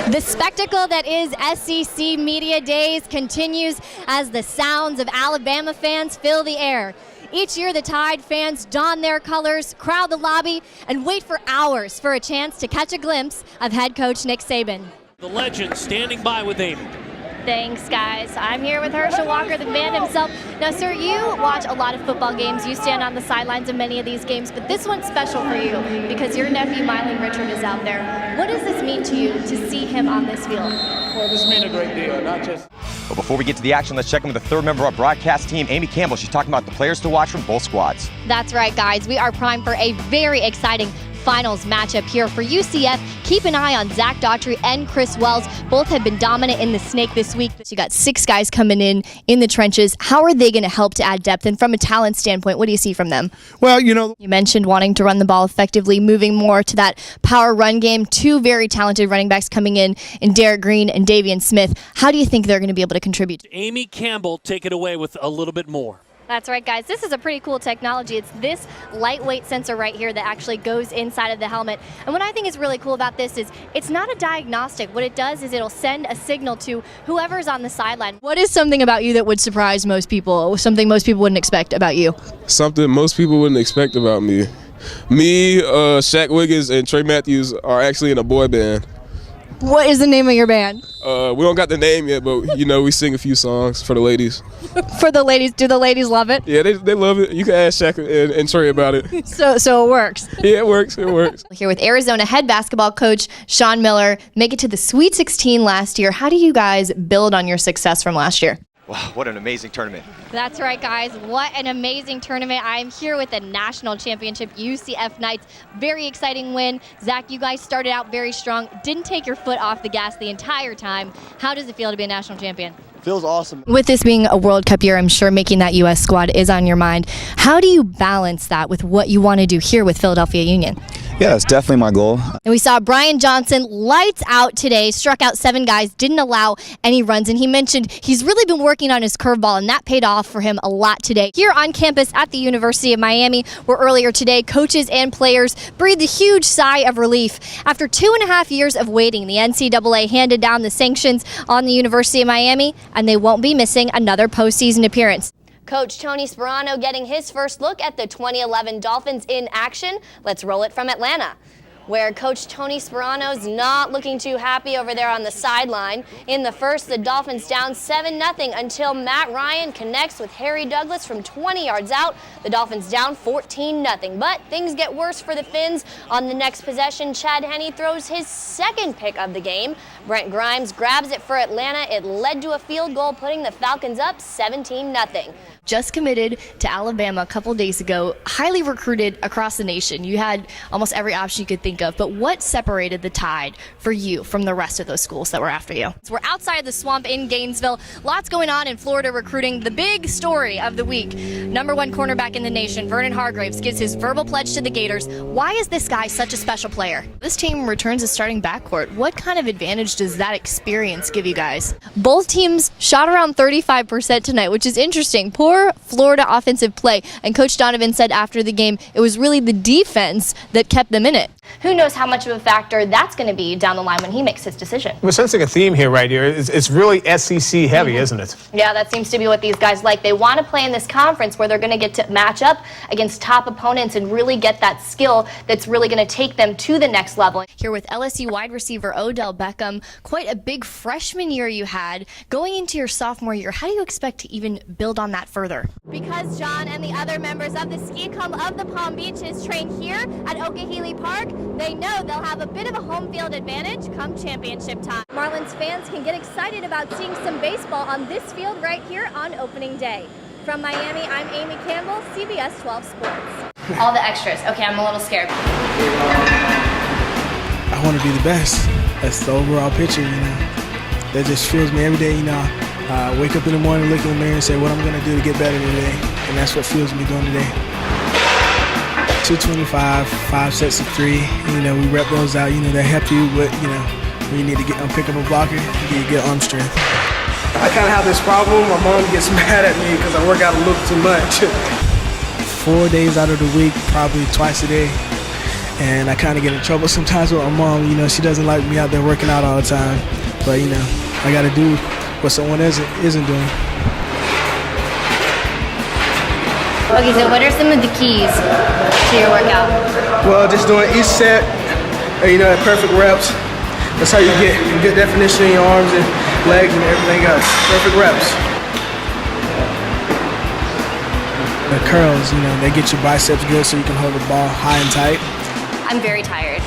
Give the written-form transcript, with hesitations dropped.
The spectacle that is SEC Media Days continues as the sounds of Alabama fans fill the air. Each year, the Tide fans don their colors, crowd the lobby, and wait for hours for a chance to catch a glimpse of head coach Nick Saban. The legend standing by with Amy. Thanks, guys. I'm here with Herschel Walker, the man himself. Now, sir, you watch a lot of football games. You stand on the sidelines of many of these games, but this one's special for you because your nephew, Mylan Richard, is out there. What does this mean to you to see him on this field? Well, this means a great deal, not just... But before we get to the action, let's check in with the third member of our broadcast team, Amy Campbell. She's talking about the players to watch from both squads. That's right, guys. We are primed for a very exciting finals matchup here for UCF. Keep an eye on Zach Daughtry and Chris Wells. Both have been dominant in the snake this week. So you got 6 guys coming in the trenches. How are they going to help to add depth? And from a talent standpoint, what do you see from them? Well, you mentioned wanting to run the ball effectively, moving more to that power run game. 2 very talented running backs coming in Derek Green and Davian Smith. How do you think they're going to be able to contribute? Amy Campbell, take it away with a little bit more. That's right, guys. This is a pretty cool technology. It's this lightweight sensor right here that actually goes inside of the helmet. And what I think is really cool about this is it's not a diagnostic. What it does is it'll send a signal to whoever's on the sideline. What is something about you that would surprise most people, something most people wouldn't expect about you? Something most people wouldn't expect about me. Me, Shaq Wiggins, and Trey Matthews are actually in a boy band. What is the name of your band? We don't got the name yet, but we sing a few songs for the ladies. For the ladies, do the ladies love it? Yeah, they love it. You can ask Shaq and Trey about it. So it works. Yeah, it works. Here with Arizona head basketball coach Sean Miller, make it to the Sweet 16 last year. How do you guys build on your success from last year? Wow, what an amazing tournament. That's right, guys. What an amazing tournament. I'm here with the national championship UCF Knights. Very exciting win. Zach, you guys started out very strong. Didn't take your foot off the gas the entire time. How does it feel to be a national champion? Feels awesome. With this being a World Cup year, I'm sure making that U.S. squad is on your mind. How do you balance that with what you want to do here with Philadelphia Union? Yeah, it's definitely my goal. And we saw Brian Johnson lights out today, struck out 7 guys, didn't allow any runs. And he mentioned he's really been working on his curveball, and that paid off for him a lot today. Here on campus at the University of Miami, where earlier today, coaches and players breathed a huge sigh of relief. After 2.5 years of waiting, the NCAA handed down the sanctions on the University of Miami, and they won't be missing another postseason appearance. Coach Tony Sperano getting his first look at the 2011 Dolphins in action. Let's roll it from Atlanta, where Coach Tony Sperano's not looking too happy over there on the sideline. In the first, the Dolphins down 7-0 until Matt Ryan connects with Harry Douglas from 20 yards out. The Dolphins down 14-0. But things get worse for the Finns. On the next possession, Chad Henne throws his second pick of the game. Brent Grimes grabs it for Atlanta. It led to a field goal, putting the Falcons up 17-0. Just committed to Alabama a couple days ago, highly recruited across the nation. You had almost every option you could think of, but what separated the Tide for you from the rest of those schools that were after you? So we're outside of the swamp in Gainesville. Lots going on in Florida recruiting. The big story of the week, #1 cornerback in the nation, Vernon Hargreaves, gives his verbal pledge to the Gators. Why is this guy such a special player? This team returns a starting backcourt. What kind of advantage does that experience give you guys? Both teams shot around 35% tonight, which is interesting. Poor Florida offensive play, and Coach Donovan said after the game it was really the defense that kept them in it. Who knows how much of a factor that's going to be down the line when he makes his decision. We're sensing a theme here right here. It's really SEC heavy, isn't it? Yeah, that seems to be what these guys like. They want to play in this conference where they're going to get to match up against top opponents and really get that skill that's really going to take them to the next level. Here with LSU wide receiver Odell Beckham, quite a big freshman year you had. Going into your sophomore year, how do you expect to even build on that further? Because John and the other members of the ski club of the Palm Beaches train here at Okehele Park, they know they'll have a bit of a home field advantage come championship time. Marlins fans can get excited about seeing some baseball on this field right here on opening day. From Miami, I'm Amy Campbell, CBS 12 Sports. All the extras. Okay, I'm a little scared. I want to be the best. That's the overall picture, That just fuels me every day, Wake up in the morning, look in the mirror and say what I'm going to do to get better today. And that's what fuels me during the day. 225, 5 sets of 3. We rep those out. They help you with, when you need to pick up a blocker, you get arm strength. I kind of have this problem. My mom gets mad at me because I work out a little too much. 4 days out of the week, probably twice a day. And I kind of get in trouble sometimes with my mom. You know, she doesn't like me out there working out all the time. But, you know, I got to do what someone isn't doing. Okay, so what are some of the keys to your workout? Well, just doing each set, you know, at perfect reps. That's how you get good definition in your arms and legs and everything else. Perfect reps. The curls, you know, they get your biceps good so you can hold the ball high and tight. I'm very tired.